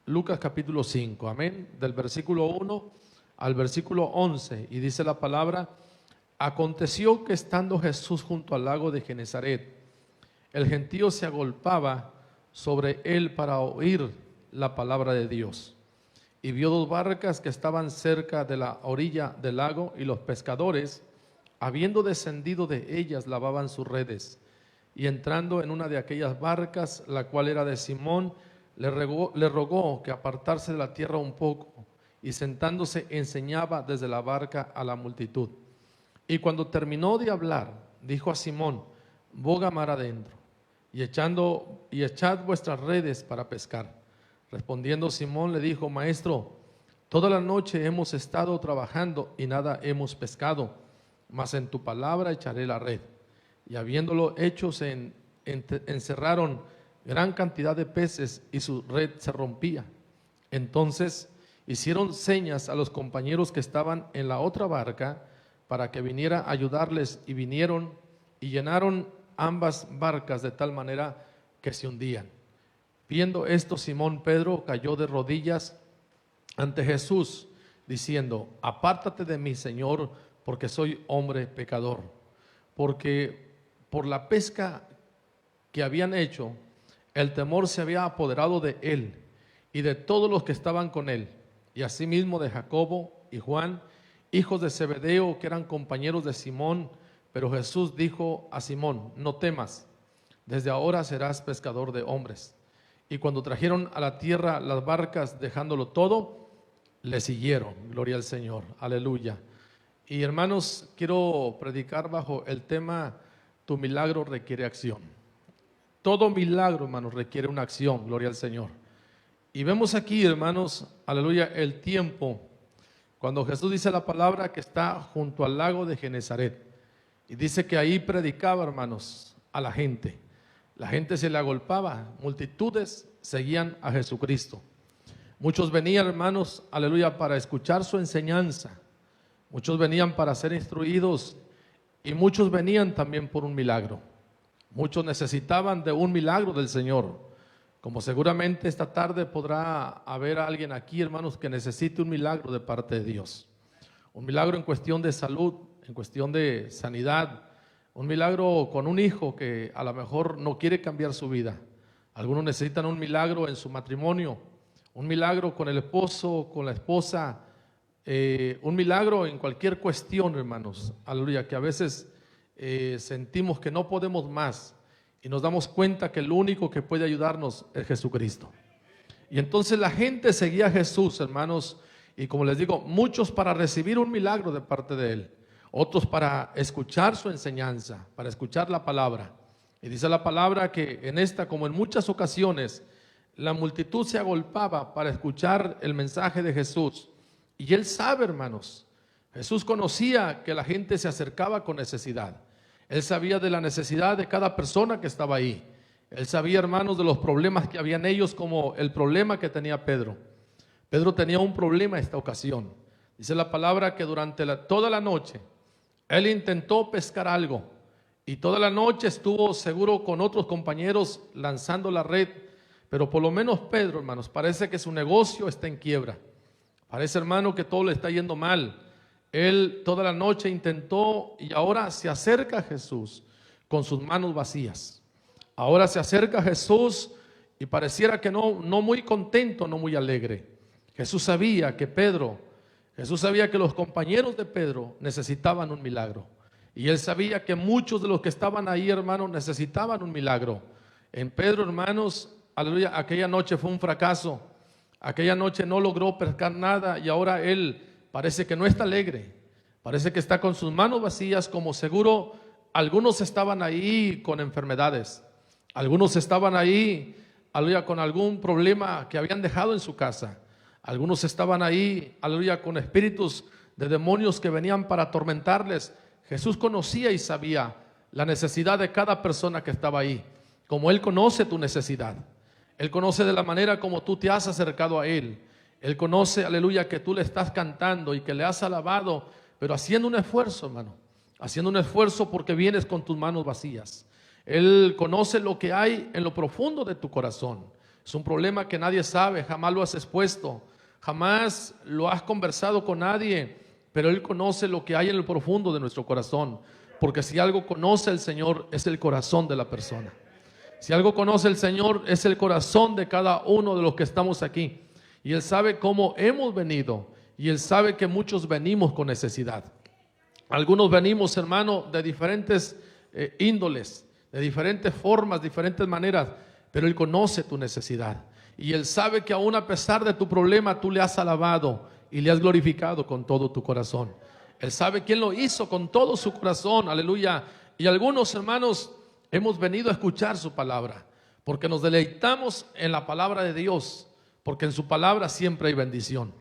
Lucas capítulo 5, amén, del versículo 1 al versículo 11, y dice la palabra: aconteció que estando Jesús junto al lago de Genezaret, el gentío se agolpaba sobre él para oír la palabra de Dios. Y vio dos barcas que estaban cerca de la orilla del lago, y los pescadores, habiendo descendido de ellas, lavaban sus redes. Y entrando en una de aquellas barcas, la cual era de Simón, le rogó que apartarse de la tierra un poco, y sentándose enseñaba desde la barca a la multitud. Y cuando terminó de hablar, dijo a Simón: boga mar adentro, y echad vuestras redes para pescar. Respondiendo Simón le dijo: Maestro, toda la noche hemos estado trabajando y nada hemos pescado, mas en tu palabra echaré la red. Y habiéndolo hecho, se encerraron gran cantidad de peces, y su red se rompía. Entonces hicieron señas a los compañeros que estaban en la otra barca para que viniera a ayudarles, y vinieron y llenaron ambas barcas de tal manera que se hundían. Viendo esto, Simón Pedro cayó de rodillas ante Jesús, diciendo: apártate de mí, Señor, porque soy hombre pecador. Porque por la pesca que habían hecho, el temor se había apoderado de él y de todos los que estaban con él, y asimismo de Jacobo y Juan, hijos de Zebedeo, que eran compañeros de Simón. Pero Jesús dijo a Simón: no temas, desde ahora serás pescador de hombres. Y cuando trajeron a la tierra las barcas, dejándolo todo, le siguieron. Gloria al Señor, aleluya. Y hermanos, quiero predicar bajo el tema: tu milagro requiere acción. Todo milagro, hermanos, requiere una acción. Gloria al Señor. Y vemos aquí, hermanos, aleluya, el tiempo cuando Jesús dice la palabra que está junto al lago de Genezaret, y dice que ahí predicaba, hermanos, a la gente. La gente se le agolpaba, multitudes seguían a Jesucristo. Muchos venían, hermanos, aleluya, para escuchar su enseñanza. Muchos venían para ser instruidos, y muchos venían también por un milagro. Muchos necesitaban de un milagro del Señor. Como seguramente esta tarde podrá haber alguien aquí, hermanos, que necesite un milagro de parte de Dios. Un milagro en cuestión de salud, en cuestión de sanidad. Un milagro con un hijo que a lo mejor no quiere cambiar su vida. Algunos necesitan un milagro en su matrimonio, un milagro con el esposo, con la esposa, un milagro en cualquier cuestión, hermanos, aleluya, que a veces sentimos que no podemos más, y nos damos cuenta que el único que puede ayudarnos es Jesucristo. Y entonces la gente seguía a Jesús, hermanos, y como les digo, muchos para recibir un milagro de parte de Él, otros para escuchar su enseñanza, para escuchar la palabra. Y dice la palabra que en esta, como en muchas ocasiones, la multitud se agolpaba para escuchar el mensaje de Jesús. Y Él sabe, hermanos, Jesús conocía que la gente se acercaba con necesidad. Él sabía de la necesidad de cada persona que estaba ahí. Él sabía, hermanos, de los problemas que habían ellos, como el problema que tenía Pedro. Pedro tenía un problema esta ocasión. Dice la palabra que durante toda la noche él intentó pescar algo, y toda la noche estuvo seguro con otros compañeros lanzando la red. Pero por lo menos Pedro, hermanos, parece que su negocio está en quiebra. Parece, hermano, que todo le está yendo mal. Él toda la noche intentó, y ahora se acerca a Jesús con sus manos vacías. Ahora se acerca a Jesús y pareciera que no muy contento, no muy alegre. Jesús sabía que los compañeros de Pedro necesitaban un milagro. Y Él sabía que muchos de los que estaban ahí, hermanos, necesitaban un milagro. En Pedro, hermanos, aleluya, aquella noche fue un fracaso. Aquella noche no logró pescar nada, y ahora él parece que no está alegre. Parece que está con sus manos vacías, como seguro algunos estaban ahí con enfermedades. Algunos estaban ahí, aleluya, con algún problema que habían dejado en su casa. Algunos estaban ahí, aleluya, con espíritus de demonios que venían para atormentarles. Jesús conocía y sabía la necesidad de cada persona que estaba ahí, como Él conoce tu necesidad. Él conoce de la manera como tú te has acercado a Él. Él conoce, aleluya, que tú le estás cantando y que le has alabado, pero haciendo un esfuerzo, hermano. Haciendo un esfuerzo porque vienes con tus manos vacías. Él conoce lo que hay en lo profundo de tu corazón. Es un problema que nadie sabe, jamás lo has expuesto, jamás lo has conversado con nadie, pero Él conoce lo que hay en el profundo de nuestro corazón, porque si algo conoce el Señor es el corazón de la persona. Si algo conoce el Señor es el corazón de cada uno de los que estamos aquí, y Él sabe cómo hemos venido, y Él sabe que muchos venimos con necesidad. Algunos venimos, hermano, de diferentes índoles, de diferentes formas, diferentes maneras, pero Él conoce tu necesidad, y Él sabe que aún a pesar de tu problema tú le has alabado y le has glorificado con todo tu corazón. Él sabe quién lo hizo con todo su corazón, aleluya. Y algunos, hermanos, hemos venido a escuchar su palabra, porque nos deleitamos en la palabra de Dios, porque en su palabra siempre hay bendición.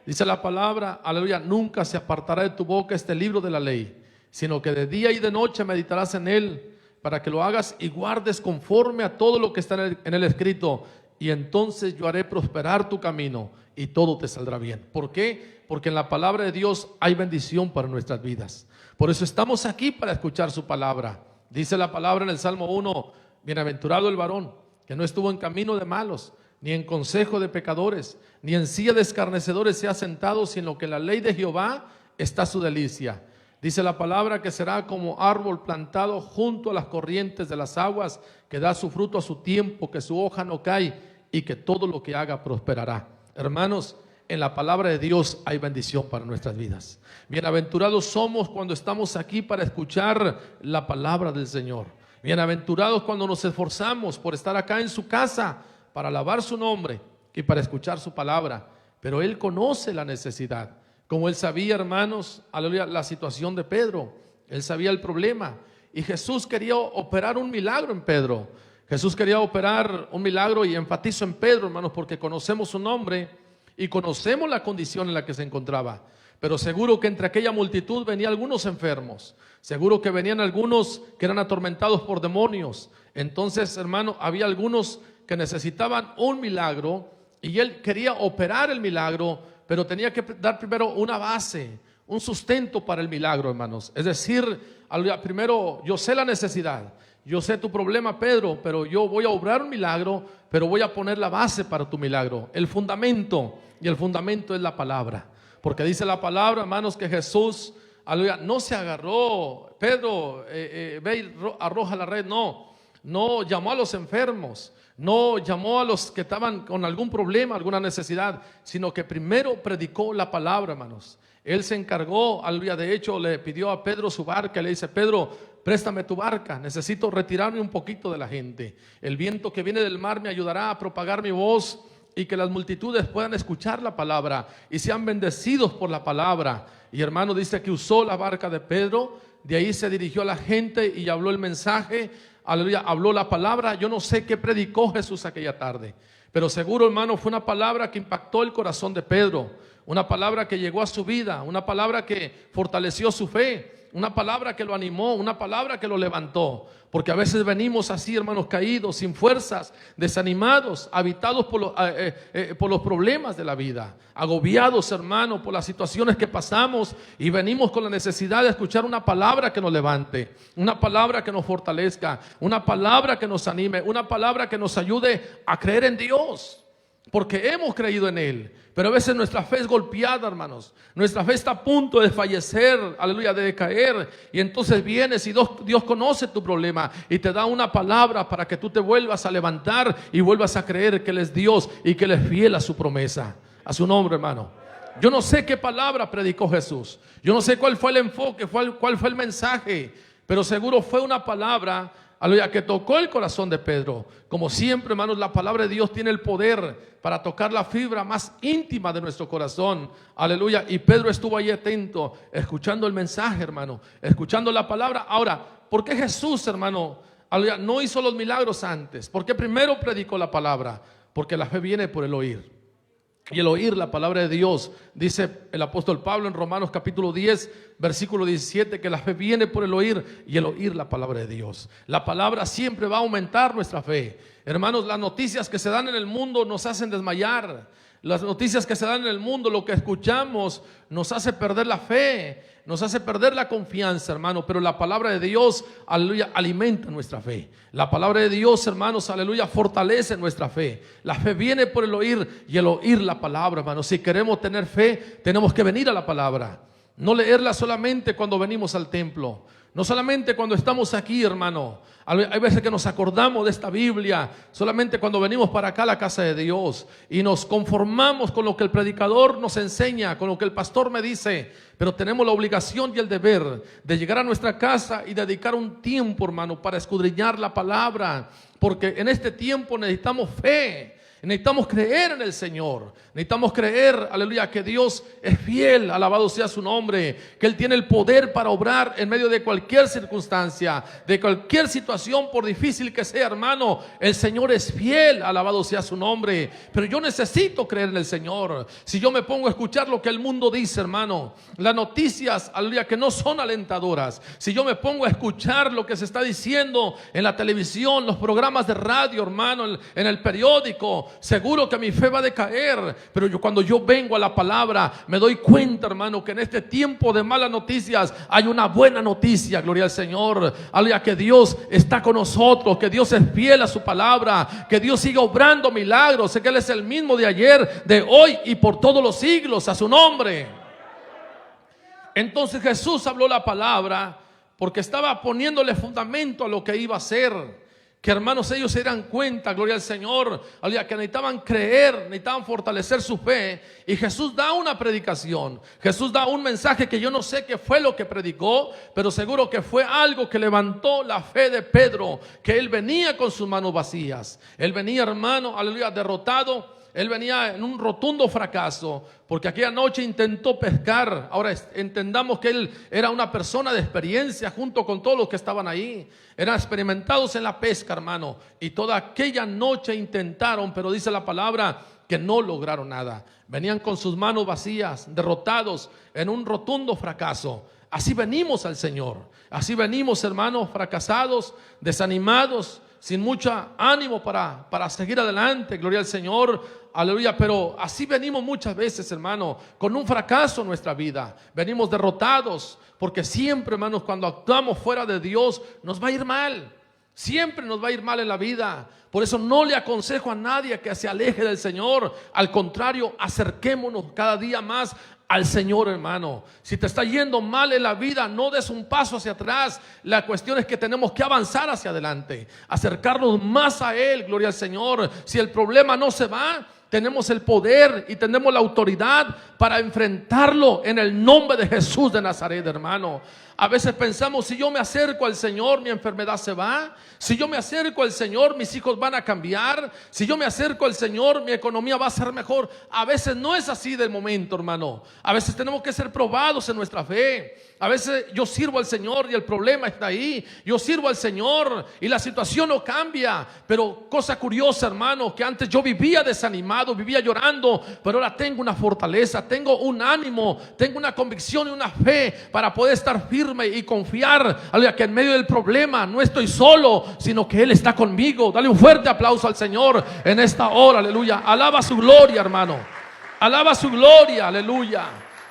Dice la palabra, aleluya, nunca se apartará de tu boca este libro de la ley, sino que de día y de noche meditarás en él, para que lo hagas y guardes conforme a todo lo que está en el escrito, y entonces yo haré prosperar tu camino y todo te saldrá bien. ¿Por qué? Porque en la palabra de Dios hay bendición para nuestras vidas. Por eso estamos aquí, para escuchar su palabra. Dice la palabra en el Salmo 1, bienaventurado el varón que no estuvo en camino de malos, ni en consejo de pecadores, ni en silla de escarnecedores se ha sentado, sino que en la ley de Jehová está su delicia. Dice la palabra que será como árbol plantado junto a las corrientes de las aguas, que da su fruto a su tiempo, que su hoja no cae y que todo lo que haga prosperará. Hermanos, en la palabra de Dios hay bendición para nuestras vidas. Bienaventurados somos cuando estamos aquí para escuchar la palabra del Señor. Bienaventurados cuando nos esforzamos por estar acá en su casa para alabar su nombre y para escuchar su palabra. Pero Él conoce la necesidad. Como Él sabía, hermanos, aleluya, la situación de Pedro. Él sabía el problema. Y Jesús quería operar un milagro en Pedro. Jesús quería operar un milagro, y enfatizo en Pedro, hermanos, porque conocemos su nombre y conocemos la condición en la que se encontraba. Pero seguro que entre aquella multitud venían algunos enfermos. Seguro que venían algunos que eran atormentados por demonios. Entonces, hermano, había algunos que necesitaban un milagro, y Él quería operar el milagro, pero tenía que dar primero una base, un sustento para el milagro, hermanos. Es decir, primero, yo sé la necesidad, yo sé tu problema, Pedro, pero yo voy a obrar un milagro, pero voy a poner la base para tu milagro, el fundamento, y el fundamento es la palabra. Porque dice la palabra, hermanos, que Jesús, aleluya, no se agarró, Pedro, ve y arroja la red, no llamó a los enfermos, no llamó a los que estaban con algún problema, alguna necesidad, sino que primero predicó la palabra, hermanos. Él se encargó, aleluya, de hecho le pidió a Pedro su barca, le dice: Pedro, préstame tu barca, necesito retirarme un poquito de la gente. El viento que viene del mar me ayudará a propagar mi voz, y que las multitudes puedan escuchar la palabra y sean bendecidos por la palabra. Y hermano, dice que usó la barca de Pedro, de ahí se dirigió a la gente y habló el mensaje, aleluya, habló la palabra. Yo no sé qué predicó Jesús aquella tarde, pero seguro, hermano, fue una palabra que impactó el corazón de Pedro, una palabra que llegó a su vida, una palabra que fortaleció su fe, una palabra que lo animó, una palabra que lo levantó. Porque a veces venimos así, hermanos, caídos, sin fuerzas, desanimados, habitados por los problemas de la vida, agobiados, hermanos, por las situaciones que pasamos, y venimos con la necesidad de escuchar una palabra que nos levante, una palabra que nos fortalezca, una palabra que nos anime, una palabra que nos ayude a creer en Dios, porque hemos creído en Él. Pero a veces nuestra fe es golpeada, hermanos. Nuestra fe está a punto de fallecer, aleluya, de decaer. Y entonces vienes y Dios conoce tu problema y te da una palabra para que tú te vuelvas a levantar y vuelvas a creer que Él es Dios y que Él es fiel a su promesa. A su nombre, hermano. Yo no sé qué palabra predicó Jesús. Yo no sé cuál fue el enfoque, cuál fue el mensaje. Pero seguro fue una palabra, aleluya, que tocó el corazón de Pedro. Como siempre, hermanos, la palabra de Dios tiene el poder para tocar la fibra más íntima de nuestro corazón, aleluya. Y Pedro estuvo ahí atento, escuchando el mensaje, hermano, escuchando la palabra. Ahora, ¿por qué Jesús, hermano, aleluya, no hizo los milagros antes? ¿Por qué primero predicó la palabra? Porque la fe viene por el oír. Y el oír la palabra de Dios, dice el apóstol Pablo en Romanos capítulo 10, versículo 17, que la fe viene por el oír, y el oír la palabra de Dios. La palabra siempre va a aumentar nuestra fe. Hermanos, las noticias que se dan en el mundo nos hacen desmayar. Las noticias que se dan en el mundo, lo que escuchamos, nos hace perder la fe, nos hace perder la confianza, hermano. Pero la palabra de Dios, aleluya, alimenta nuestra fe. La palabra de Dios, hermanos, aleluya, fortalece nuestra fe. La fe viene por el oír y el oír la palabra, hermanos. Si queremos tener fe, tenemos que venir a la palabra. No leerla solamente cuando venimos al templo, no solamente cuando estamos aquí, hermano. Hay veces que nos acordamos de esta Biblia solamente cuando venimos para acá a la casa de Dios y nos conformamos con lo que el predicador nos enseña, con lo que el pastor me dice. Pero tenemos la obligación y el deber de llegar a nuestra casa y dedicar un tiempo, hermano, para escudriñar la palabra, porque en este tiempo necesitamos fe. Necesitamos creer en el Señor. Necesitamos creer, aleluya, que Dios es fiel, alabado sea su nombre, que Él tiene el poder para obrar en medio de cualquier circunstancia, de cualquier situación, por difícil que sea, hermano. El Señor es fiel, alabado sea su nombre. Pero yo necesito creer en el Señor. Si yo me pongo a escuchar lo que el mundo dice, hermano, las noticias, aleluya, que no son alentadoras, si yo me pongo a escuchar lo que se está diciendo en la televisión, los programas de radio, hermano, en el periódico, seguro que mi fe va a decaer. Pero cuando yo vengo a la palabra, me doy cuenta, hermano, que en este tiempo de malas noticias hay una buena noticia. Gloria al Señor. Aleluya, que Dios está con nosotros, que Dios es fiel a su palabra, que Dios sigue obrando milagros. Sé que Él es el mismo de ayer, de hoy y por todos los siglos. A su nombre. Entonces Jesús habló la palabra porque estaba poniéndole fundamento a lo que iba a hacer. Que, hermanos, ellos se dieran cuenta, gloria al Señor, que necesitaban creer, necesitaban fortalecer su fe. Y Jesús da una predicación, Jesús da un mensaje que yo no sé qué fue lo que predicó, pero seguro que fue algo que levantó la fe de Pedro, que él venía con sus manos vacías. Él venía, hermano, aleluya, derrotado. Él venía en un rotundo fracaso, porque aquella noche intentó pescar. Ahora entendamos que él era una persona de experiencia junto con todos los que estaban ahí. Eran experimentados en la pesca, hermano. Y toda aquella noche intentaron, pero dice la palabra que no lograron nada. Venían con sus manos vacías, derrotados en un rotundo fracaso. Así venimos al Señor. Así venimos, hermanos, fracasados, desanimados, sin mucho ánimo para seguir adelante, gloria al Señor, aleluya. Pero así venimos muchas veces, hermano, con un fracaso en nuestra vida. Venimos derrotados, porque siempre, hermanos, cuando actuamos fuera de Dios, nos va a ir mal. Siempre nos va a ir mal en la vida. Por eso no le aconsejo a nadie que se aleje del Señor. Al contrario, acerquémonos cada día más al Señor, hermano. Si te está yendo mal en la vida, no des un paso hacia atrás. La cuestión es que tenemos que avanzar hacia adelante, acercarnos más a Él, gloria al Señor. Si el problema no se va, tenemos el poder y tenemos la autoridad para enfrentarlo en el nombre de Jesús de Nazaret, hermano. A veces pensamos, si yo me acerco al Señor, mi enfermedad se va. Si yo me acerco al Señor, mis hijos van a cambiar. Si yo me acerco al Señor, mi economía va a ser mejor. A veces no es así del momento, hermano. A veces tenemos que ser probados en nuestra fe. A veces yo sirvo al Señor y el problema está ahí. Yo sirvo al Señor y la situación no cambia. Pero cosa curiosa, hermano, que antes yo vivía desanimado, vivía llorando, pero ahora tengo una fortaleza, tengo un ánimo, tengo una convicción y una fe para poder estar firme y confiar, aleluya, que en medio del problema no estoy solo, sino que Él está conmigo. Dale un fuerte aplauso al Señor en esta hora, aleluya. Alaba su gloria, hermano. Alaba su gloria, aleluya.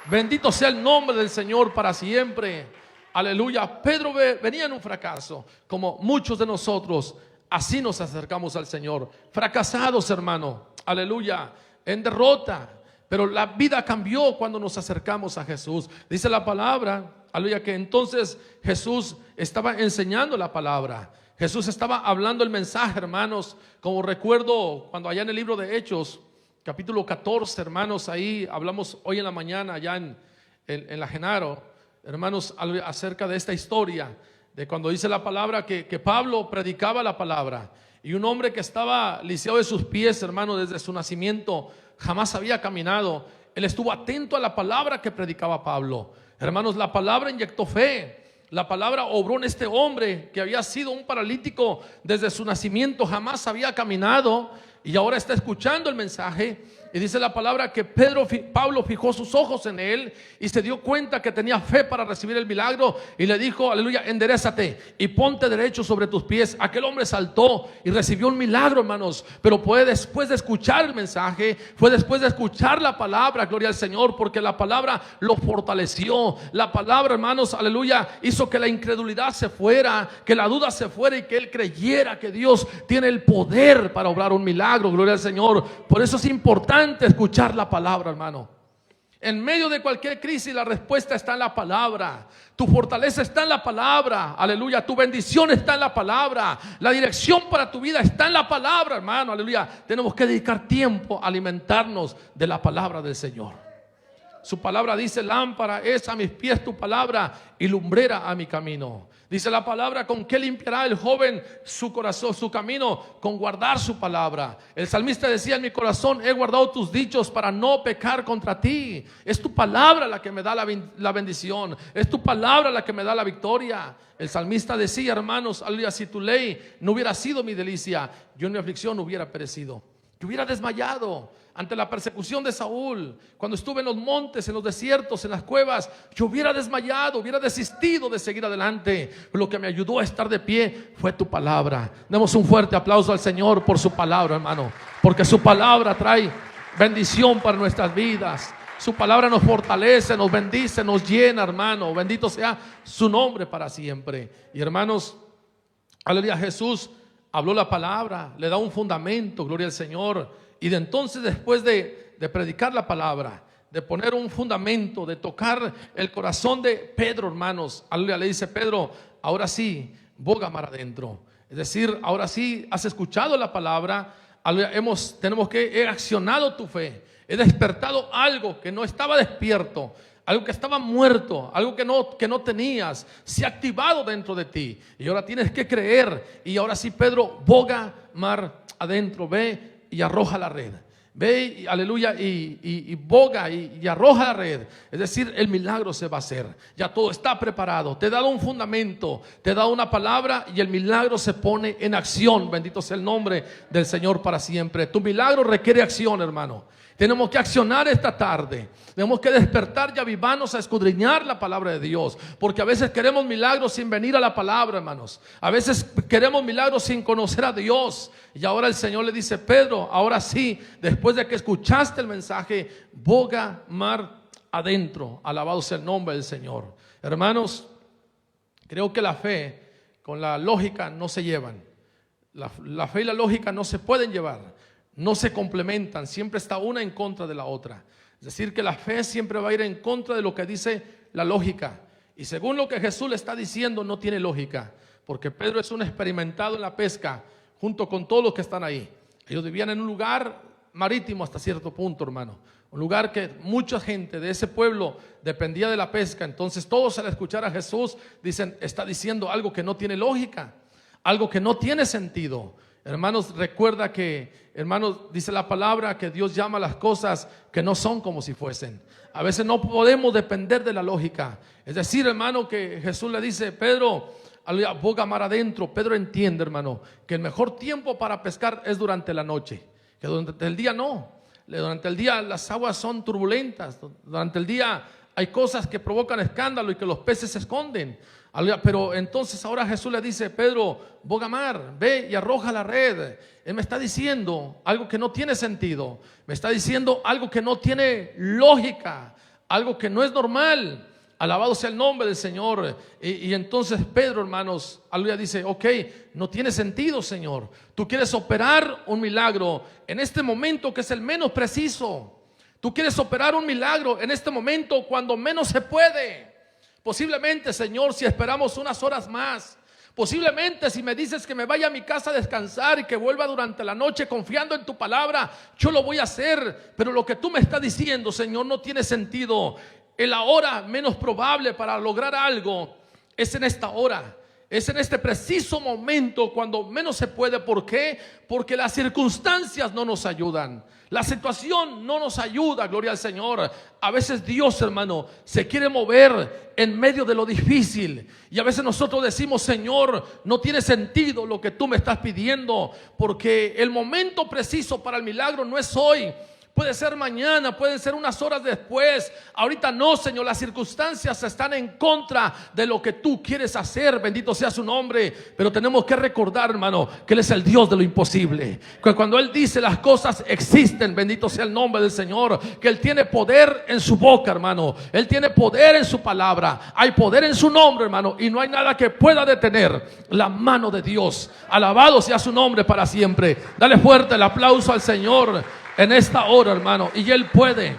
Bendito sea el nombre del Señor para siempre. Aleluya. Pedro venía en un fracaso, como muchos de nosotros. Así nos acercamos al Señor, fracasados, hermano. Aleluya. En derrota. Pero la vida cambió cuando nos acercamos a Jesús. Dice la palabra, aleluya, que entonces Jesús estaba enseñando la palabra. Jesús estaba hablando el mensaje, hermanos. Como recuerdo cuando allá en el libro de Hechos, capítulo 14, hermanos, ahí hablamos hoy en la mañana, allá en la Genaro, hermanos, acerca de esta historia, de cuando dice la palabra que Pablo predicaba la palabra. Y un hombre que estaba lisiado de sus pies, hermano, desde su nacimiento, jamás había caminado. Él estuvo atento a la palabra que predicaba Pablo. Hermanos, la palabra inyectó fe. La palabra obró en este hombre que había sido un paralítico desde su nacimiento, jamás había caminado. y ahora está escuchando el mensaje. Y dice la palabra que Pablo fijó sus ojos en él y se dio cuenta que tenía fe para recibir el milagro, y le dijo, aleluya, enderézate y ponte derecho sobre tus pies. Aquel hombre saltó y recibió un milagro, hermanos. Pero fue después de escuchar el mensaje, fue después de escuchar la palabra, gloria al Señor, porque la palabra lo fortaleció. La palabra, hermanos, aleluya, hizo que la incredulidad se fuera, que la duda se fuera, y que él creyera que Dios tiene el poder para obrar un milagro, gloria al Señor. Por eso es importante escuchar la palabra, hermano. En medio de cualquier crisis, la respuesta está en la palabra. Tu fortaleza está en la palabra, aleluya. Tu bendición está en la palabra. La dirección para tu vida está en la palabra, hermano, aleluya. Tenemos que dedicar tiempo a alimentarnos de la palabra del Señor. Su palabra dice, lámpara es a mis pies tu palabra y lumbrera a mi camino. Dice la palabra, ¿con qué limpiará el joven su corazón, su camino? Con guardar su palabra. El salmista decía, en mi corazón he guardado tus dichos para no pecar contra ti. Es tu palabra la que me da la bendición. Es tu palabra la que me da la victoria. El salmista decía, hermanos, aleluya, si tu ley no hubiera sido mi delicia, yo en mi aflicción hubiera perecido. Yo hubiera desmayado ante la persecución de Saúl. Cuando estuve en los montes, en los desiertos, en las cuevas, yo hubiera desmayado, hubiera desistido de seguir adelante. Pero lo que me ayudó a estar de pie fue tu palabra. Demos un fuerte aplauso al Señor por su palabra, hermano, porque su palabra trae bendición para nuestras vidas. Su palabra nos fortalece, nos bendice, nos llena, hermano. Bendito sea su nombre para siempre. Y hermanos, aleluya, Jesús habló la palabra, le da un fundamento, gloria al Señor. Y de entonces, después de predicar la palabra, de poner un fundamento, de tocar el corazón de Pedro, hermanos, aleluya, le dice, Pedro, ahora sí, boga mar adentro. Es decir, ahora sí has escuchado la palabra, aleluya, he accionado tu fe, he despertado algo que no estaba despierto, algo que estaba muerto, algo que no tenías, se ha activado dentro de ti. Y ahora tienes que creer. Y ahora sí, Pedro, boga mar adentro, ve y arroja la red. Ve, aleluya, y boga y arroja la red. Es decir, el milagro se va a hacer. Ya todo está preparado. Te he dado un fundamento, te he dado una palabra, y el milagro se pone en acción. Bendito sea el nombre del Señor para siempre. Tu milagro requiere acción, hermano. Tenemos que accionar esta tarde. Tenemos que despertar y avivarnos a escudriñar la palabra de Dios. Porque a veces queremos milagros sin venir a la palabra, hermanos. A veces queremos milagros sin conocer a Dios. Y ahora el Señor le dice, Pedro, ahora sí, después de que escuchaste el mensaje, boga mar adentro. Alabado sea el nombre del Señor. Hermanos, creo que la fe con la lógica no se llevan. La fe y la lógica no se pueden llevar. No se complementan, siempre está una en contra de la otra. Es decir, que la fe siempre va a ir en contra de lo que dice la lógica. Y según lo que Jesús le está diciendo, no tiene lógica, porque Pedro es un experimentado en la pesca, junto con todos los que están ahí. Ellos vivían en un lugar marítimo hasta cierto punto, hermano. Un lugar que mucha gente de ese pueblo dependía de la pesca. Entonces todos, al escuchar a Jesús, dicen, está diciendo algo que no tiene lógica, algo que no tiene sentido. Hermanos, recuerda que, hermanos, dice la palabra que Dios llama las cosas que no son como si fuesen. A veces no podemos depender de la lógica. Es decir, hermano, que Jesús le dice, Pedro, boga mar adentro. Pedro entiende, hermano, que el mejor tiempo para pescar es durante la noche, que durante el día no. Durante el día las aguas son turbulentas. Durante el día hay cosas que provocan escándalo y que los peces se esconden. Pero entonces ahora Jesús le dice, Pedro, boga mar, ve y arroja la red. Él me está diciendo algo que no tiene sentido. Me está diciendo algo que no tiene lógica, algo que no es normal. Alabado sea el nombre del Señor. Y entonces Pedro, hermanos, aleluya, dice, ok, no tiene sentido, Señor. Tú quieres operar un milagro en este momento que es el menos preciso. Tú quieres operar un milagro en este momento cuando menos se puede. Posiblemente, Señor, si esperamos unas horas más, posiblemente si me dices que me vaya a mi casa a descansar y que vuelva durante la noche confiando en tu palabra, yo lo voy a hacer. Pero lo que tú me estás diciendo, Señor, no tiene sentido. La hora menos probable para lograr algo es en esta hora. Es en este preciso momento cuando menos se puede. ¿Por qué? Porque las circunstancias no nos ayudan. La situación no nos ayuda, gloria al Señor. A veces Dios, hermano, se quiere mover en medio de lo difícil. Y a veces nosotros decimos: Señor, no tiene sentido lo que tú me estás pidiendo, porque el momento preciso para el milagro no es hoy. Puede ser mañana, pueden ser unas horas después. Ahorita no, Señor, las circunstancias están en contra de lo que tú quieres hacer. Bendito sea su nombre. Pero tenemos que recordar, hermano, que Él es el Dios de lo imposible. Que cuando Él dice las cosas existen, bendito sea el nombre del Señor. Que Él tiene poder en su boca, hermano. Él tiene poder en su palabra. Hay poder en su nombre, hermano. Y no hay nada que pueda detener la mano de Dios. Alabado sea su nombre para siempre. Dale fuerte el aplauso al Señor en esta hora, hermano. Y Él puede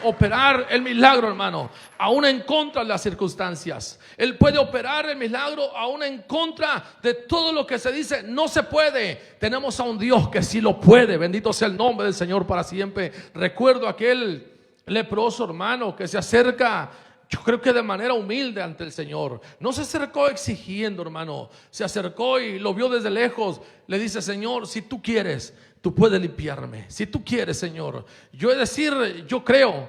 operar el milagro, hermano, aún en contra de las circunstancias. Él puede operar el milagro aún en contra de todo lo que se dice no se puede. Tenemos a un Dios que sí lo puede. Bendito sea el nombre del Señor para siempre. Recuerdo aquel leproso, hermano, que se acerca, yo creo que de manera humilde ante el Señor. No se acercó exigiendo, hermano. Se acercó y lo vio desde lejos. Le dice: Señor, si tú quieres, tú puedes limpiarme. Si tú quieres, Señor. Yo he de decir, yo creo,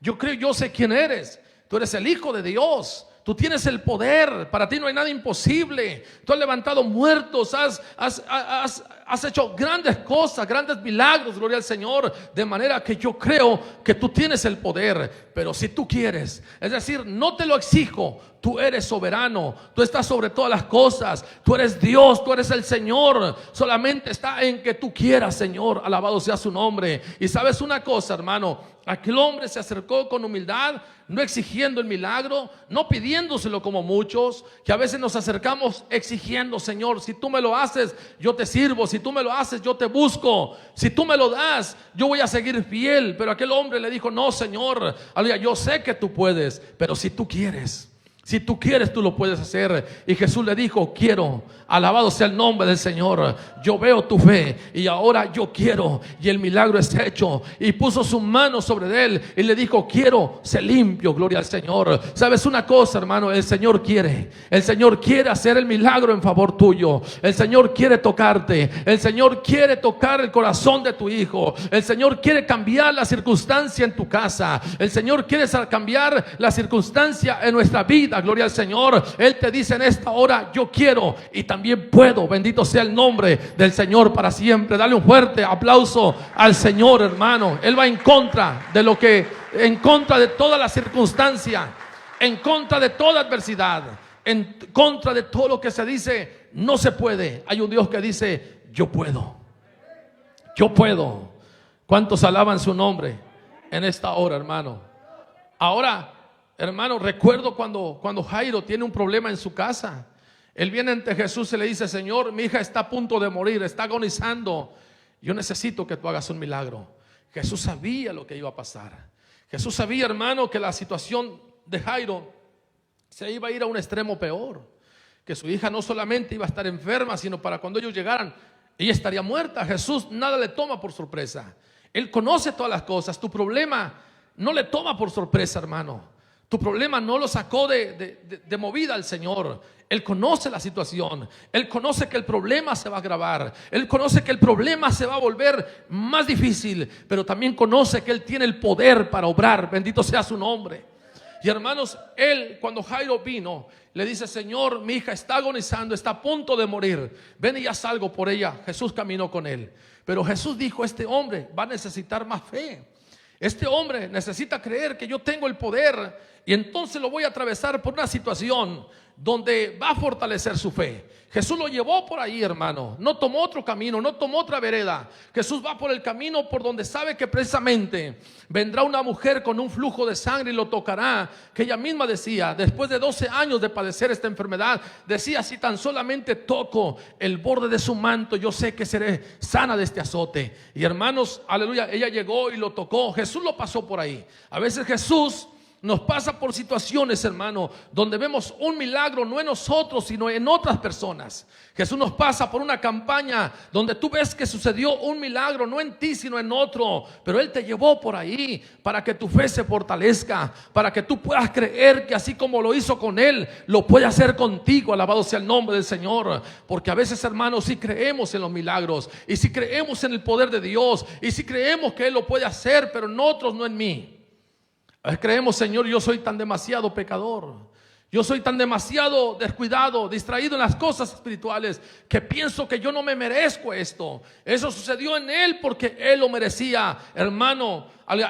yo sé quién eres. Tú eres el Hijo de Dios. Tú tienes el poder. Para ti no hay nada imposible. Tú has levantado muertos. Has hecho grandes cosas, grandes milagros, gloria al Señor. De manera que yo creo que tú tienes el poder. Pero si tú quieres, es decir, no te lo exijo. Tú eres soberano, tú estás sobre todas las cosas. Tú eres Dios, tú eres el Señor. Solamente está en que tú quieras, Señor. Alabado sea su nombre. Y sabes una cosa, hermano, aquel hombre se acercó con humildad, no exigiendo el milagro, no pidiéndoselo como muchos, que a veces nos acercamos exigiendo: Señor, si tú me lo haces, yo te sirvo. Si tú me lo haces, yo te busco. Si tú me lo das, yo voy a seguir fiel. Pero aquel hombre le dijo: no, Señor, aleluya, yo sé que tú puedes, pero si tú quieres, tú lo puedes hacer. Y Jesús le dijo: quiero. Alabado sea el nombre del Señor. Yo veo tu fe y ahora yo quiero. Y el milagro es hecho. Y puso su mano sobre él y le dijo: quiero, sé limpio. Gloria al Señor. ¿Sabes una cosa, hermano? El Señor quiere. El Señor quiere hacer el milagro en favor tuyo. El Señor quiere tocarte. El Señor quiere tocar el corazón de tu hijo. El Señor quiere cambiar la circunstancia en tu casa. El Señor quiere cambiar la circunstancia en nuestra vida. Gloria al Señor. Él te dice en esta hora: yo quiero y también puedo. Bendito sea el nombre del Señor para siempre. Dale un fuerte aplauso al Señor, hermano. Él va en contra de toda la circunstancia, en contra de toda adversidad, en contra de todo lo que se dice no se puede. Hay un Dios que dice: yo puedo. Yo puedo. ¿Cuántos alaban su nombre en esta hora, hermano? Ahora, hermano, recuerdo cuando Jairo tiene un problema en su casa. Él viene ante Jesús y le dice: Señor, mi hija está a punto de morir, está agonizando. Yo necesito que tú hagas un milagro. Jesús sabía lo que iba a pasar. Jesús sabía, hermano, que la situación de Jairo se iba a ir a un extremo peor. Que su hija no solamente iba a estar enferma, sino para cuando ellos llegaran, ella estaría muerta. Jesús nada le toma por sorpresa. Él conoce todas las cosas. Tu problema no le toma por sorpresa, hermano. Tu problema no lo sacó de movida al Señor. Él conoce la situación. Él conoce que el problema se va a agravar. Él conoce que el problema se va a volver más difícil. Pero también conoce que Él tiene el poder para obrar. Bendito sea su nombre. Y hermanos, él, cuando Jairo vino, le dice: Señor, mi hija está agonizando, está a punto de morir. Ven y haz algo por ella. Jesús caminó con él. Pero Jesús dijo: este hombre va a necesitar más fe. Este hombre necesita creer que yo tengo el poder, y entonces lo voy a atravesar por una situación donde va a fortalecer su fe. Jesús lo llevó por ahí, hermano. No tomó otro camino, no tomó otra vereda. Jesús va por el camino por donde sabe que precisamente vendrá una mujer con un flujo de sangre y lo tocará. Que ella misma decía, después de 12 años de padecer esta enfermedad, decía: si tan solamente toco el borde de su manto, yo sé que seré sana de este azote. Y hermanos, aleluya, ella llegó y lo tocó. Jesús lo pasó por ahí. A veces Jesús Nos pasa por situaciones, hermano, donde vemos un milagro no en nosotros, sino en otras personas. Jesús nos pasa por una campaña donde tú ves que sucedió un milagro, no en ti, sino en otro. Pero Él te llevó por ahí para que tu fe se fortalezca, para que tú puedas creer que así como lo hizo con Él, lo puede hacer contigo. Alabado sea el nombre del Señor. Porque a veces, hermanos, si creemos en los milagros, y si creemos en el poder de Dios, y si creemos que Él lo puede hacer, pero en otros, no en mí. Creemos, Señor, yo soy tan demasiado pecador, yo soy tan demasiado descuidado, distraído en las cosas espirituales, que pienso que yo no me merezco esto. Eso sucedió en Él porque Él lo merecía. Hermano,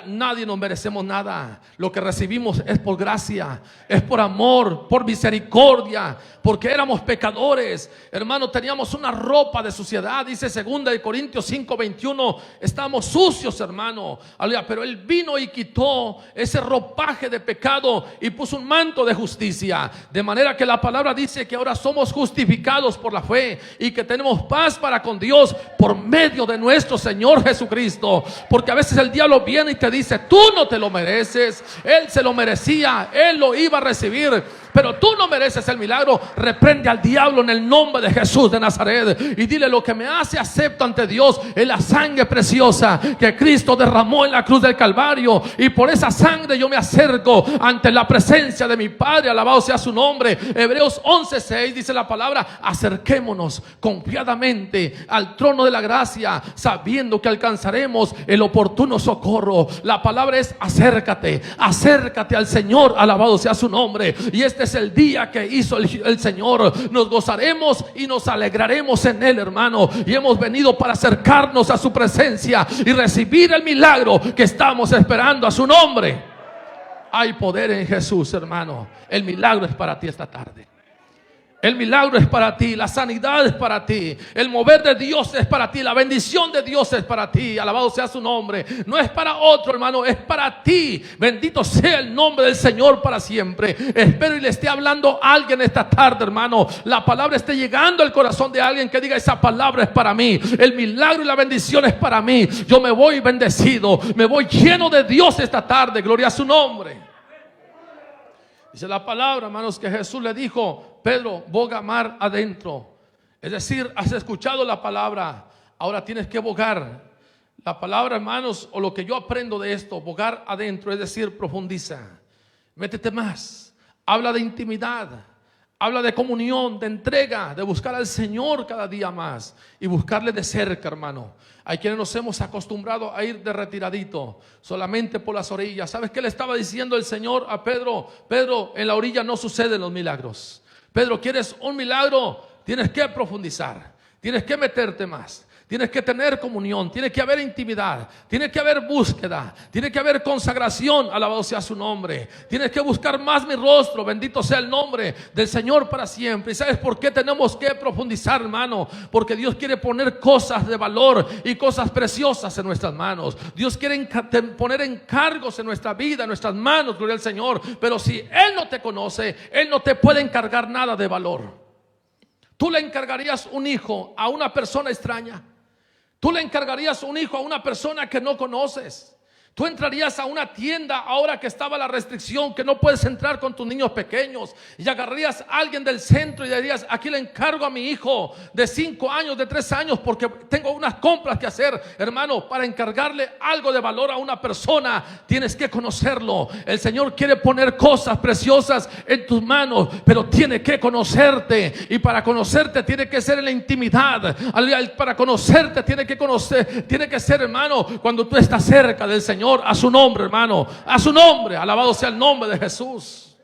nadie nos merecemos nada. Lo que recibimos es por gracia, es por amor, por misericordia, porque éramos pecadores. Hermano, teníamos una ropa de suciedad. Dice 2 Corintios 5:21, estamos sucios, hermano. Pero Él vino y quitó ese ropaje de pecado y puso un manto de justicia. De manera que la palabra dice que ahora somos justificados por la fe y que tenemos paz para con Dios por medio de nuestro Señor Jesucristo. Porque a veces el diablo viene y te dice: tú no te lo mereces. Él se lo merecía, Él lo iba a recibir, pero tú no mereces el milagro. Reprende al diablo en el nombre de Jesús de Nazaret y dile: lo que me hace acepto ante Dios es la sangre preciosa que Cristo derramó en la cruz del Calvario, y por esa sangre yo me acerco ante la presencia de mi Padre. Alabado sea su nombre. Hebreos 11:6 dice la palabra: acerquémonos confiadamente al trono de la gracia, sabiendo que alcanzaremos el oportuno socorro. La palabra es acércate, acércate al Señor. Alabado sea su nombre. Y este es el día que hizo el Señor. Nos gozaremos y nos alegraremos en Él, hermano. Y hemos venido para acercarnos a su presencia y recibir el milagro que estamos esperando a su nombre. Hay poder en Jesús, hermano. El milagro es para ti esta tarde. El milagro es para ti, la sanidad es para ti, el mover de Dios es para ti, la bendición de Dios es para ti. Alabado sea su nombre. No es para otro, hermano, es para ti. Bendito sea el nombre del Señor para siempre. Espero y le esté hablando a alguien esta tarde, hermano. La palabra esté llegando al corazón de alguien que diga: esa palabra es para mí, el milagro y la bendición es para mí. Yo me voy bendecido, me voy lleno de Dios esta tarde. Gloria a su nombre. Dice la palabra, hermanos, que Jesús le dijo: Pedro, boga mar adentro. Es decir, has escuchado la palabra, ahora tienes que bogar. La palabra, hermanos, o lo que yo aprendo de esto, bogar adentro, es decir, profundiza. Métete más. Habla de intimidad, habla de comunión, de entrega, de buscar al Señor cada día más y buscarle de cerca, hermano. Hay quienes nos hemos acostumbrado a ir de retiradito, solamente por las orillas. ¿Sabes qué le estaba diciendo el Señor a Pedro? Pedro, en la orilla no suceden los milagros. Pedro, ¿quieres un milagro? Tienes que profundizar, tienes que meterte más. Tienes que tener comunión, tiene que haber intimidad, tiene que haber búsqueda, tiene que haber consagración. Alabado sea su nombre. Tienes que buscar más mi rostro. Bendito sea el nombre del Señor para siempre. ¿Y sabes por qué tenemos que profundizar, hermano? Porque Dios quiere poner cosas de valor y cosas preciosas en nuestras manos. Dios quiere poner encargos en nuestra vida, en nuestras manos, gloria al Señor. Pero si Él no te conoce, Él no te puede encargar nada de valor. ¿Tú le encargarías un hijo a una persona extraña? ¿Tú le encargarías un hijo a una persona que no conoces? Tú entrarías a una tienda ahora que estaba la restricción, que no puedes entrar con tus niños pequeños, y agarrarías a alguien del centro y dirías: aquí le encargo a mi hijo de 5 años, de 3 años, porque tengo unas compras que hacer. Hermano, para encargarle algo de valor a una persona tienes que conocerlo. El Señor quiere poner cosas preciosas en tus manos, pero tiene que conocerte, y para conocerte tiene que ser en la intimidad. Para conocerte tiene que ser, hermano, cuando tú estás cerca del Señor. A su nombre, hermano, a su nombre. Alabado sea el nombre de Jesús.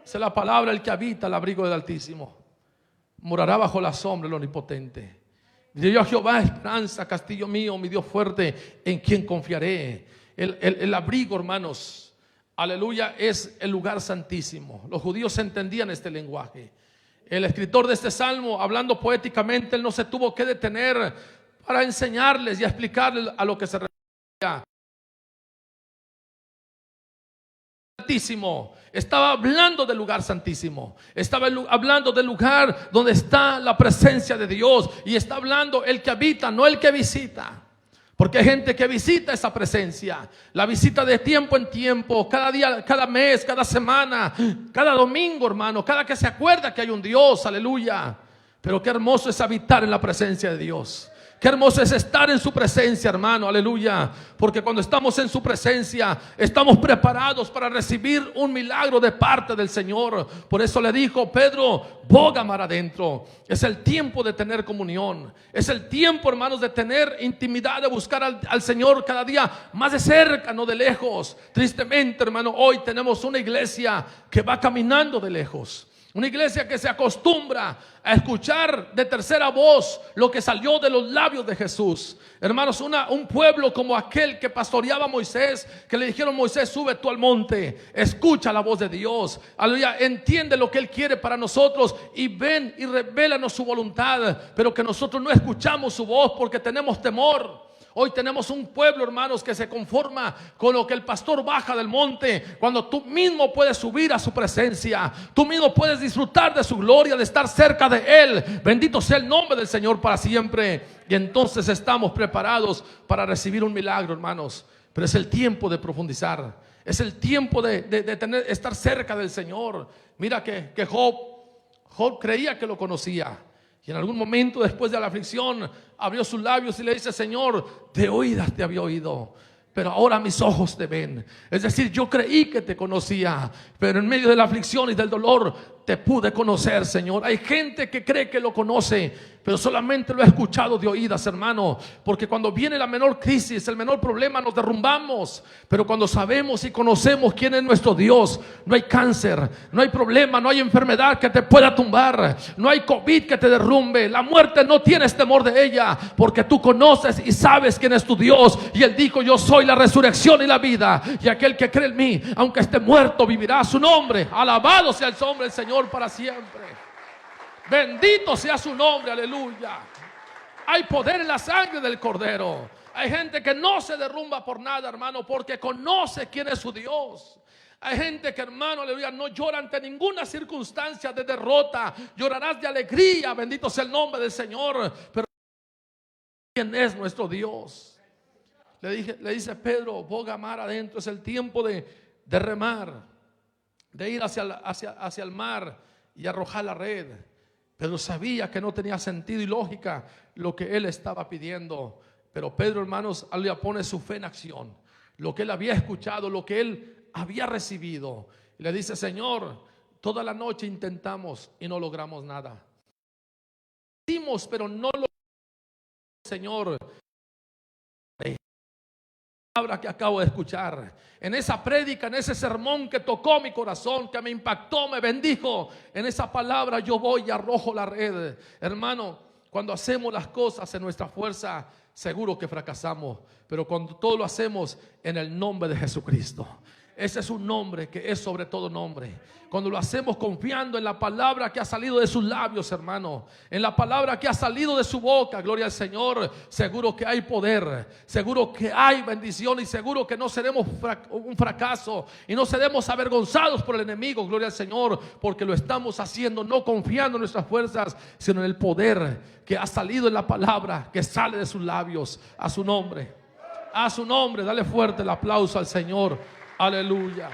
Esa es la palabra: el que habita al abrigo del Altísimo morará bajo la sombra del Omnipotente. Diré yo a Jehová: esperanza, castillo mío, mi Dios fuerte, en quien confiaré. El abrigo, hermanos, aleluya, es el lugar santísimo. Los judíos entendían este lenguaje. El escritor de este salmo, hablando poéticamente, él no se tuvo que detener para enseñarles y explicarles a lo que se refería. Santísimo. Estaba hablando del lugar santísimo. Estaba hablando del lugar donde está la presencia de Dios. Y está hablando el que habita, no el que visita. Porque hay gente que visita esa presencia, la visita de tiempo en tiempo, cada día, cada mes, cada semana, cada domingo, hermano, cada que se acuerda que hay un Dios, aleluya. Pero qué hermoso es habitar en la presencia de Dios. Qué hermoso es estar en su presencia, hermano, aleluya. Porque cuando estamos en su presencia, estamos preparados para recibir un milagro de parte del Señor. Por eso le dijo Pedro, boga mar adentro. Es el tiempo de tener comunión. Es el tiempo, hermanos, de tener intimidad, de buscar al Señor cada día más de cerca, no de lejos. Tristemente, hermano, hoy tenemos una iglesia que va caminando de lejos. Una iglesia que se acostumbra a escuchar de tercera voz lo que salió de los labios de Jesús. Hermanos, un pueblo como aquel que pastoreaba a Moisés, que le dijeron: Moisés, sube tú al monte, escucha la voz de Dios, aleluya, entiende lo que Él quiere para nosotros y ven y revélanos su voluntad. Pero que nosotros no escuchamos su voz porque tenemos temor. Hoy tenemos un pueblo, hermanos, que se conforma con lo que el pastor baja del monte, cuando tú mismo puedes subir a su presencia, tú mismo puedes disfrutar de su gloria, de estar cerca de Él. Bendito sea el nombre del Señor para siempre. Y entonces estamos preparados para recibir un milagro, hermanos. Pero es el tiempo de profundizar, es el tiempo de estar cerca del Señor. Mira que Job creía que lo conocía. Y en algún momento después de la aflicción abrió sus labios y le dice: Señor, de oídas te había oído, pero ahora mis ojos te ven. Es decir, yo creí que te conocía, pero en medio de la aflicción y del dolor te pude conocer, Señor. Hay gente que cree que lo conoce, pero solamente lo ha escuchado de oídas, hermano. Porque cuando viene la menor crisis, el menor problema, nos derrumbamos. Pero cuando sabemos y conocemos quién es nuestro Dios, no hay cáncer, no hay problema, no hay enfermedad que te pueda tumbar, no hay COVID que te derrumbe. La muerte no tienes temor de ella, porque tú conoces y sabes quién es tu Dios. Y Él dijo: yo soy la resurrección y la vida, y aquel que cree en mí, aunque esté muerto, vivirá. Su nombre, alabado sea el nombre del Señor para siempre. Bendito sea su nombre, aleluya. Hay poder en la sangre del Cordero. Hay gente que no se derrumba por nada, hermano, porque conoce quién es su Dios. Hay gente que, hermano, aleluya, no llora ante ninguna circunstancia de derrota. Llorarás de alegría, bendito sea el nombre del Señor. Pero ¿quién es nuestro Dios? Le dice Pedro: boga mar adentro. Es el tiempo de remar, de ir hacia el mar y arrojar la red. Pedro sabía que no tenía sentido y lógica lo que él estaba pidiendo. Pero Pedro, hermanos, aleluya, pone su fe en acción. Lo que él había escuchado, lo que él había recibido. Y le dice: Señor, toda la noche intentamos y no logramos nada. Hicimos, pero no lo, Señor. Palabra que acabo de escuchar, en esa prédica, en ese sermón que tocó mi corazón, que me impactó, me bendijo, en esa palabra yo voy y arrojo la red. Hermano, cuando hacemos las cosas en nuestra fuerza, seguro que fracasamos. Pero cuando todo lo hacemos en el nombre de Jesucristo, ese es un nombre que es sobre todo nombre. Cuando lo hacemos confiando en la palabra que ha salido de sus labios, hermano, en la palabra que ha salido de su boca, gloria al Señor, seguro que hay poder, seguro que hay bendición, y seguro que no seremos un fracaso y no seremos avergonzados por el enemigo, gloria al Señor, porque lo estamos haciendo no confiando en nuestras fuerzas, sino en el poder que ha salido en la palabra que sale de sus labios. A su nombre, dale fuerte el aplauso al Señor. Aleluya.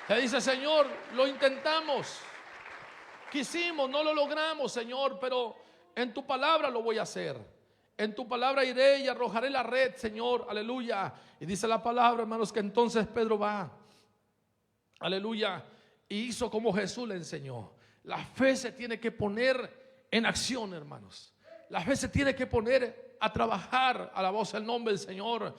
Te dice: Señor, lo intentamos, quisimos, no lo logramos, Señor, pero en tu palabra lo voy a hacer. En tu palabra iré y arrojaré la red, Señor. Aleluya. Y dice la palabra, hermanos, que entonces Pedro va, aleluya, y hizo como Jesús le enseñó. La fe se tiene que poner en acción, hermanos. La fe se tiene que poner a trabajar, a la voz del nombre del Señor.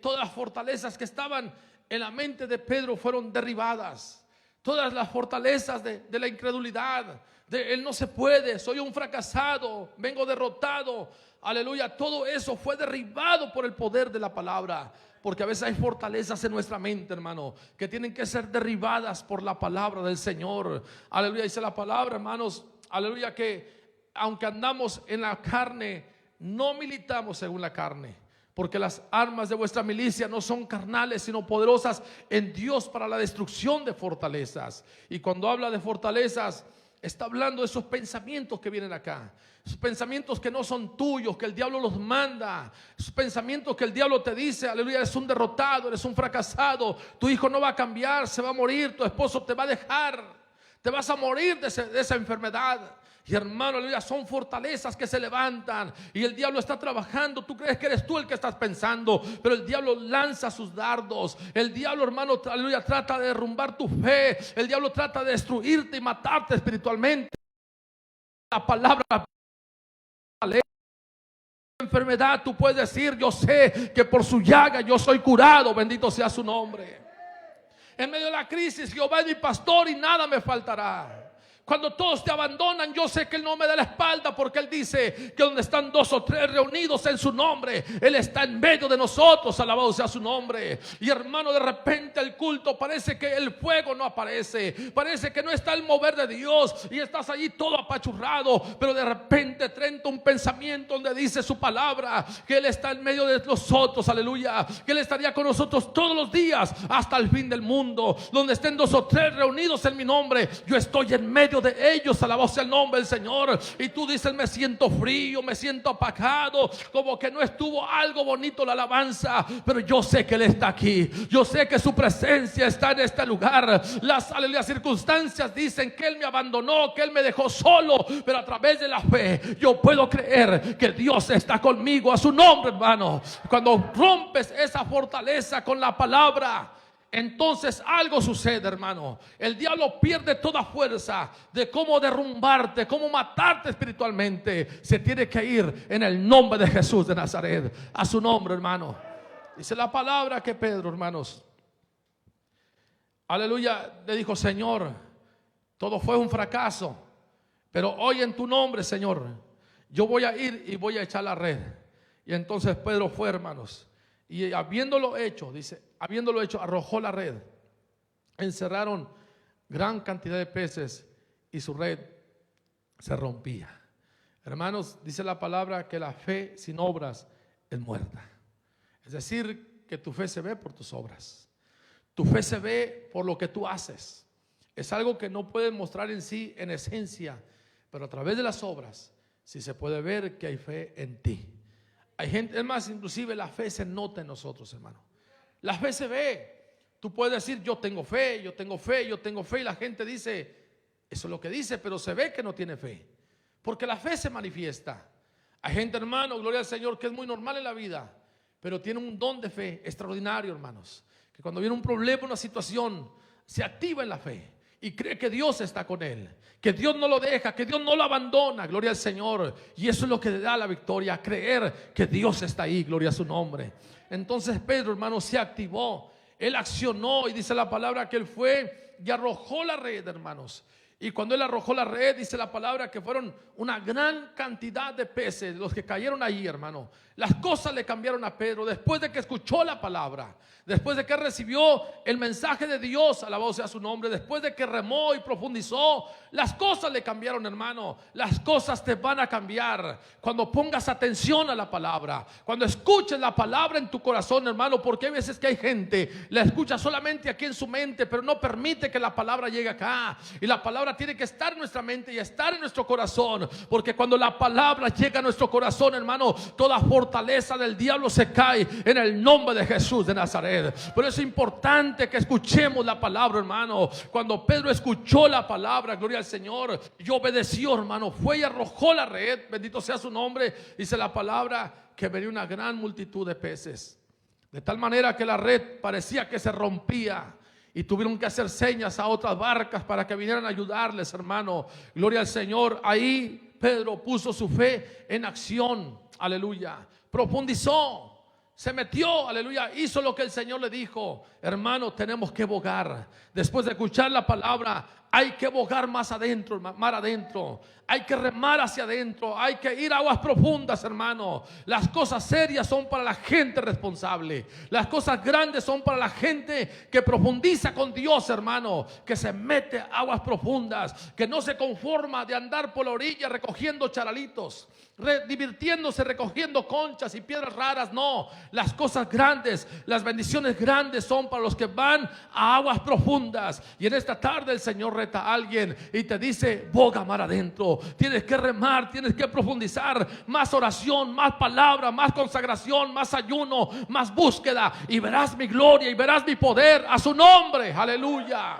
Todas las fortalezas que estaban en la mente de Pedro fueron derribadas. Todas las fortalezas de la incredulidad, de él no se puede, soy un fracasado, vengo derrotado, aleluya, todo eso fue derribado por el poder de la palabra. Porque a veces hay fortalezas en nuestra mente, hermano, que tienen que ser derribadas por la palabra del Señor. Aleluya, dice la palabra, hermanos, aleluya, que aunque andamos en la carne, no militamos según la carne. Porque las armas de vuestra milicia no son carnales, sino poderosas en Dios para la destrucción de fortalezas. Y cuando habla de fortalezas, está hablando de esos pensamientos que vienen acá. Esos pensamientos que no son tuyos, que el diablo los manda. Esos pensamientos que el diablo te dice, aleluya, eres un derrotado, eres un fracasado. Tu hijo no va a cambiar, se va a morir, tu esposo te va a dejar. Te vas a morir de esa enfermedad. Y hermano, aleluya, son fortalezas que se levantan y el diablo está trabajando. Tú crees que eres tú el que estás pensando, pero el diablo lanza sus dardos. El diablo, hermano, aleluya, trata de derrumbar tu fe. El diablo trata de destruirte y matarte espiritualmente. La palabra, la enfermedad, tú puedes decir: yo sé que por su llaga yo soy curado, bendito sea su nombre. En medio de la crisis, Jehová es mi pastor y nada me faltará. Cuando todos te abandonan, yo sé que Él no me da la espalda, porque Él dice que donde están 2 o 3 reunidos en su nombre, Él está en medio de nosotros, alabado sea su nombre. Y hermano, de repente el culto parece que el fuego no aparece, parece que no está el mover de Dios y estás allí todo apachurrado, pero de repente te entra un pensamiento donde dice su palabra que Él está en medio de nosotros, aleluya, que Él estaría con nosotros todos los días hasta el fin del mundo. Donde estén 2 o 3 reunidos en mi nombre, yo estoy en medio de ellos, alabado sea el nombre del Señor. Y tú dices: me siento frío, me siento apagado, como que no estuvo algo bonito la alabanza, pero yo sé que Él está aquí, yo sé que su presencia está en este lugar. Las circunstancias dicen que Él me abandonó, que Él me dejó solo, pero a través de la fe yo puedo creer que Dios está conmigo. A su nombre, hermano. Cuando rompes esa fortaleza con la palabra, entonces algo sucede, hermano. El diablo pierde toda fuerza de cómo derrumbarte, cómo matarte espiritualmente. Se tiene que ir en el nombre de Jesús de Nazaret. A su nombre, hermano. Dice la palabra que Pedro, hermanos, aleluya, le dijo: Señor, todo fue un fracaso, pero hoy en tu nombre, Señor, yo voy a ir y voy a echar la red. Y entonces Pedro fue, hermanos, y habiéndolo hecho, dice, arrojó la red. Encerraron gran cantidad de peces y su red se rompía. Hermanos, dice la palabra que la fe sin obras es muerta. Es decir, que tu fe se ve por tus obras. Tu fe se ve por lo que tú haces. Es algo que no puedes mostrar en sí, en esencia, pero a través de las obras sí se puede ver que hay fe en ti. Hay gente, es más, inclusive la fe se nota en nosotros, hermano. La fe se ve. Tú puedes decir: yo tengo fe, yo tengo fe, yo tengo fe, y la gente dice, eso es lo que dice, pero se ve que no tiene fe, porque la fe se manifiesta. Hay gente, hermano, gloria al Señor, que es muy normal en la vida, pero tiene un don de fe extraordinario, hermanos, que cuando viene un problema, una situación, se activa en la fe y cree que Dios está con él, que Dios no lo deja, que Dios no lo abandona, gloria al Señor. Y eso es lo que le da la victoria, creer que Dios está ahí, gloria a su nombre. Entonces Pedro, hermano, se activó, él accionó, y dice la palabra que él fue y arrojó la red, hermanos. Y cuando él arrojó la red, dice la palabra que fueron una gran cantidad de peces los que cayeron allí, hermano. Las cosas le cambiaron a Pedro después de que escuchó la palabra, después de que recibió el mensaje de Dios, alabado sea su nombre, después de que remó y profundizó. Las cosas le cambiaron, hermano. Las cosas te van a cambiar cuando pongas atención a la palabra, cuando escuches la palabra en tu corazón, hermano, porque hay veces que hay gente, la escucha solamente aquí en su mente, pero no permite que la palabra llegue acá. Y la palabra tiene que estar en nuestra mente y estar en nuestro corazón, porque cuando la palabra llega a nuestro corazón, hermano, toda fortaleza del diablo se cae en el nombre de Jesús de Nazaret. Por eso es importante que escuchemos la palabra, hermano. Cuando Pedro escuchó la palabra, gloria al Señor, y obedeció, hermano, fue y arrojó la red, bendito sea su nombre. Dice la palabra que venía una gran multitud de peces, de tal manera que la red parecía que se rompía, y tuvieron que hacer señas a otras barcas para que vinieran a ayudarles, hermano. Gloria al Señor. Ahí Pedro puso su fe en acción, aleluya. Profundizó, se metió, aleluya, hizo lo que el Señor le dijo. Hermano, tenemos que bogar. Después de escuchar la palabra, hay que bogar más adentro, mar adentro. Hay que remar hacia adentro. Hay que ir a aguas profundas, hermano. Las cosas serias son para la gente responsable. Las cosas grandes son para la gente que profundiza con Dios, hermano, que se mete a aguas profundas, que no se conforma de andar por la orilla recogiendo charalitos, divirtiéndose recogiendo conchas y piedras raras. No, las cosas grandes, las bendiciones grandes son para los que van a aguas profundas. Y en esta tarde el Señor reta a alguien y te dice, boga mar adentro, tienes que remar, tienes que profundizar, más oración, más palabra, más consagración, más ayuno, más búsqueda, y verás mi gloria y verás mi poder. A su nombre, aleluya.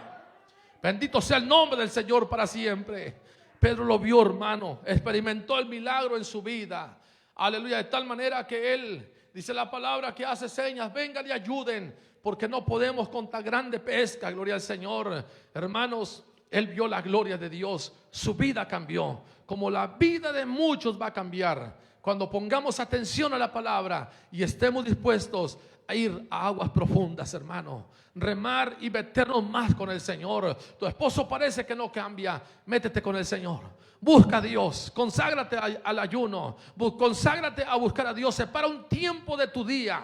Bendito sea el nombre del Señor para siempre. Pedro lo vio, hermano, experimentó el milagro en su vida, aleluya, de tal manera que él, dice la palabra, que hace señas, vengan y ayuden, porque no podemos con tan grande pesca. Gloria al Señor. Hermanos, él vio la gloria de Dios, su vida cambió, como la vida de muchos va a cambiar cuando pongamos atención a la palabra y estemos dispuestos a ir a aguas profundas, hermano, remar y meternos más con el Señor. Tu esposo parece que no cambia, métete con el Señor, busca a Dios, conságrate al ayuno, conságrate a buscar a Dios. Separa un tiempo de tu día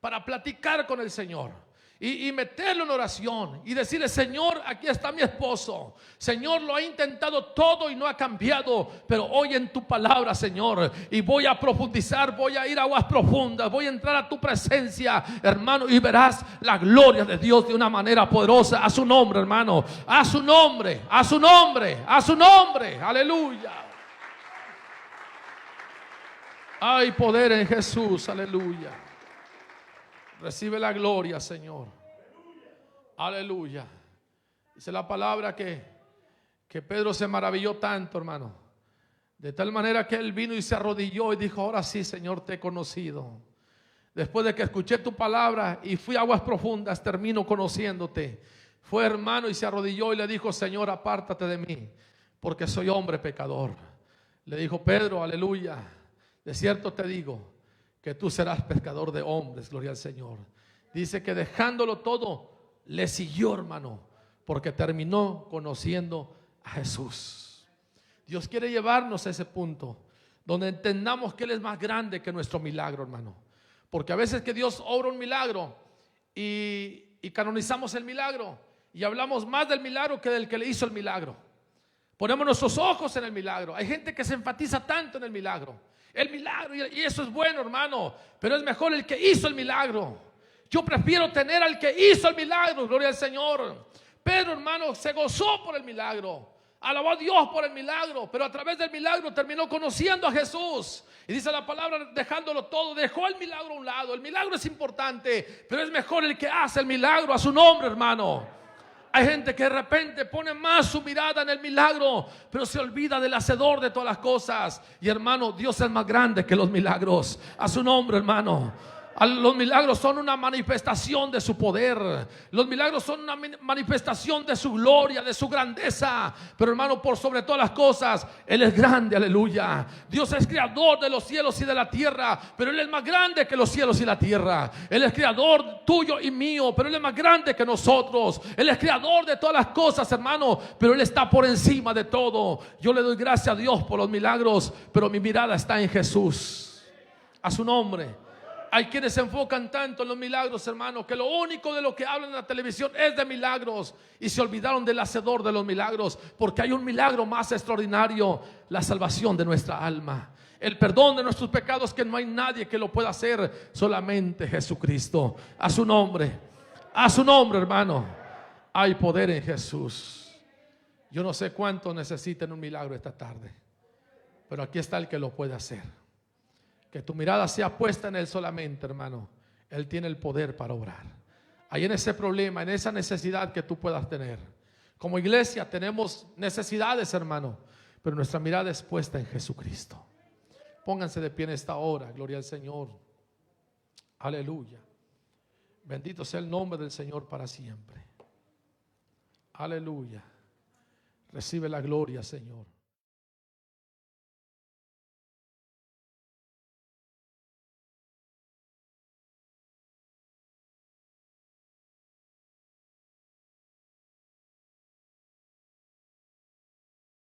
para platicar con el Señor y meterlo en oración y decirle, Señor, aquí está mi esposo, Señor, lo ha intentado todo y no ha cambiado, pero hoy en tu palabra, Señor, y voy a profundizar, voy a ir a aguas profundas, voy a entrar a tu presencia, hermano, y verás la gloria de Dios de una manera poderosa. A su nombre, hermano, a su nombre, a su nombre, a su nombre, aleluya. Hay poder en Jesús, aleluya. Recibe la gloria, Señor. Aleluya. Dice la palabra que Pedro se maravilló tanto, hermano, de tal manera que él vino y se arrodilló y dijo, ahora sí, Señor, te he conocido. Después de que escuché tu palabra y fui a aguas profundas, termino conociéndote. Fue, hermano, y se arrodilló y le dijo, Señor, apártate de mí, porque soy hombre pecador. Le dijo Pedro, aleluya, de cierto te digo que tú serás pescador de hombres. Gloria al Señor. Dice que dejándolo todo, le siguió, hermano, porque terminó conociendo a Jesús. Dios quiere llevarnos a ese punto donde entendamos que Él es más grande que nuestro milagro, hermano. Porque a veces que Dios obra un milagro y canonizamos el milagro y hablamos más del milagro que del que le hizo el milagro. Ponemos nuestros ojos en el milagro. Hay gente que se enfatiza tanto en el milagro. El milagro, y eso es bueno, hermano, pero es mejor el que hizo el milagro. Yo prefiero tener al que hizo el milagro, gloria al Señor. Pedro, hermano, se gozó por el milagro, alabó a Dios por el milagro, pero a través del milagro terminó conociendo a Jesús. Y dice la palabra, dejándolo todo, dejó el milagro a un lado. El milagro es importante, pero es mejor el que hace el milagro. A su nombre, hermano. Hay gente que de repente pone más su mirada en el milagro, pero se olvida del hacedor de todas las cosas. Y hermano, Dios es más grande que los milagros. A su nombre, hermano. Los milagros son una manifestación de su poder. Los milagros son una manifestación de su gloria, de su grandeza. Pero hermano, por sobre todas las cosas, Él es grande, aleluya. Dios es creador de los cielos y de la tierra, pero Él es más grande que los cielos y la tierra. Él es creador tuyo y mío, pero Él es más grande que nosotros. Él es creador de todas las cosas, hermano, pero Él está por encima de todo. Yo le doy gracias a Dios por los milagros, pero mi mirada está en Jesús. A su nombre. Hay quienes se enfocan tanto en los milagros, hermano, que lo único de lo que hablan en la televisión es de milagros y se olvidaron del hacedor de los milagros, porque hay un milagro más extraordinario: la salvación de nuestra alma, el perdón de nuestros pecados, que no hay nadie que lo pueda hacer, solamente Jesucristo. A su nombre, hermano, hay poder en Jesús. Yo no sé cuántos necesiten un milagro esta tarde, pero aquí está el que lo puede hacer. Que tu mirada sea puesta en Él solamente, hermano. Él tiene el poder para obrar. Ahí en ese problema, en esa necesidad que tú puedas tener. Como iglesia tenemos necesidades, hermano, pero nuestra mirada es puesta en Jesucristo. Pónganse de pie en esta hora. Gloria al Señor. Aleluya. Bendito sea el nombre del Señor para siempre. Aleluya. Recibe la gloria, Señor.